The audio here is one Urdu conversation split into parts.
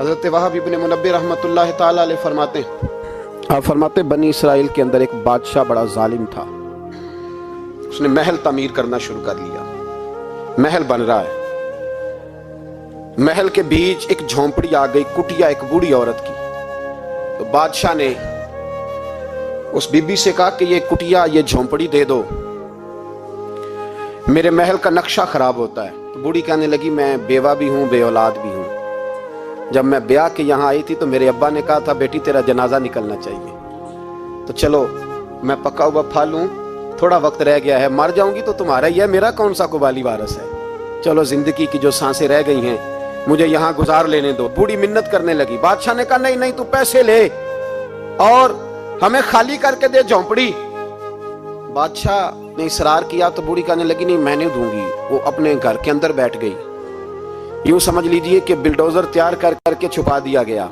حضرت وہب ابن منبہ رحمۃ اللہ تعالی علیہ فرماتے ہیں، آپ فرماتے بنی اسرائیل کے اندر ایک بادشاہ بڑا ظالم تھا. اس نے محل تعمیر کرنا شروع کر لیا. محل بن رہا ہے، محل کے بیچ ایک جھونپڑی آ گئی، کٹیا ایک بوڑھی عورت کی. تو بادشاہ نے اس بی بی سے کہا کہ یہ کٹیا، یہ جھونپڑی دے دو، میرے محل کا نقشہ خراب ہوتا ہے. تو بوڑھی کہنے لگی میں بیوہ بھی ہوں، بے اولاد بھی ہوں. جب میں بیاہ کے یہاں آئی تھی تو میرے ابا نے کہا تھا بیٹی تیرا جنازہ نکلنا چاہیے، تو چلو میں پکا ہوا پھل ہوں، تھوڑا وقت رہ گیا ہے، مر جاؤں گی تو تمہارا ہی ہے، میرا کون سا قبالی وارث ہے. چلو زندگی کی جو سانسیں رہ گئی ہیں مجھے یہاں گزار لینے دو. بوڑھی منت کرنے لگی. بادشاہ نے کہا نہیں نہیں، تو پیسے لے اور ہمیں خالی کر کے دے جھونپڑی. بادشاہ نے اصرار کیا تو بوڑھی کہنے لگی نہیں میں نہیں دوں گی. وہ اپنے گھر کے اندر بیٹھ گئی. یوں سمجھ لیجئے کہ بلڈوزر تیار کر کے چھپا دیا گیا.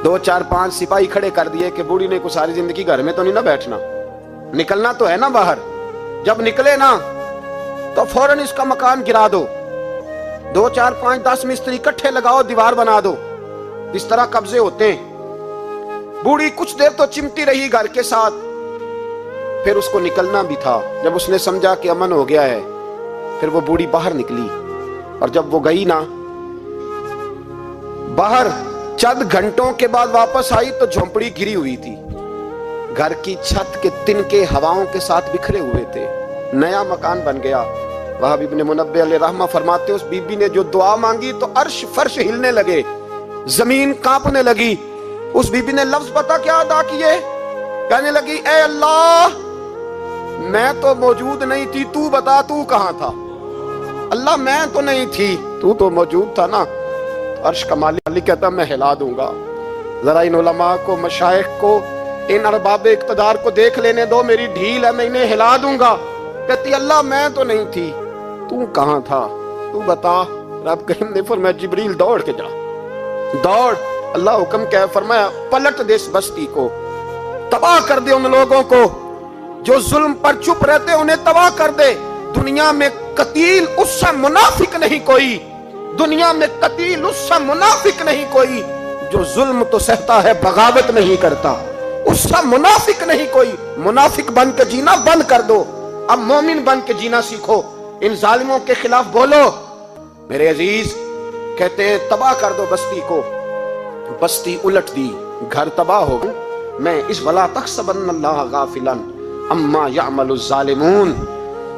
2 4 5 سپاہی کھڑے کر دیے کہ بوڑھی نے کو ساری زندگی گھر میں تو نہیں نہ بیٹھنا، نکلنا تو ہے نا باہر. جب نکلے نا تو فوراً اس کا مکان گرا دو، 2 4 5 10 مستری اکٹھے لگاؤ، دیوار بنا دو. اس طرح قبضے ہوتے ہیں. بوڑھی کچھ دیر تو چمٹی رہی گھر کے ساتھ، پھر اس کو نکلنا بھی تھا. جب اس نے سمجھا کہ امن ہو گیا ہے پھر وہ بوڑھی باہر نکلی. اور جب وہ گئی نا باہر، چند گھنٹوں کے بعد واپس آئی تو جھونپڑی گری ہوئی تھی. گھر کی چھت کے تنکے ہواؤں کے ساتھ بکھرے ہوئے تھے. نیا مکان بن گیا. وہب ابن منبہ علیہ رحمہ فرماتے اس بی بی نے جو دعا مانگی تو عرش فرش ہلنے لگے، زمین کانپنے لگی. اس بی بی نے لفظ پتہ کیا ادا کیے؟ کہنے لگی اے اللہ میں تو موجود نہیں تھی، تو بتا تو کہاں تھا. اللہ میں تو نہیں تھی، تو موجود تھا نا. عرش کا مالک کہتا میں ہلا دوں گا. ذرا ان علماء کو، مشائخ کو، ان ارباب اقتدار کو دیکھ لینے دو، میری ڈھیل ہے، میں انہیں ہلا دوں گا. کہتی اللہ میں تو نہیں تھی، تو کہاں تھا، تو بتا. رب کریم نے فرمایا جبریل دوڑ کے جا، دوڑ. اللہ حکم کیا فرمایا پلٹ دے اس بستی کو، تباہ کر دے ان لوگوں کو جو ظلم پر چپ رہتے، انہیں تباہ کر دے. دنیا میں قتیل اس سے منافق نہیں کوئی، دنیا میں قتیل اس سے منافق نہیں کوئی جو ظلم تو سہتا ہے بغاوت نہیں کرتا. اس سے منافق نہیں کوئی. منافق بن کے جینا بند کر دو، اب مومن بن کے جینا سیکھو. ان ظالموں کے خلاف بولو. میرے عزیز کہتے ہیں تباہ کر دو بستی کو. بستی الٹ دی، گھر تباہ ہو گئے. میں اس ولا تحسبن اللہ غافلا عما یعمل الظالمون،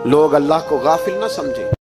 لوگ اللہ کو غافل نہ سمجھے.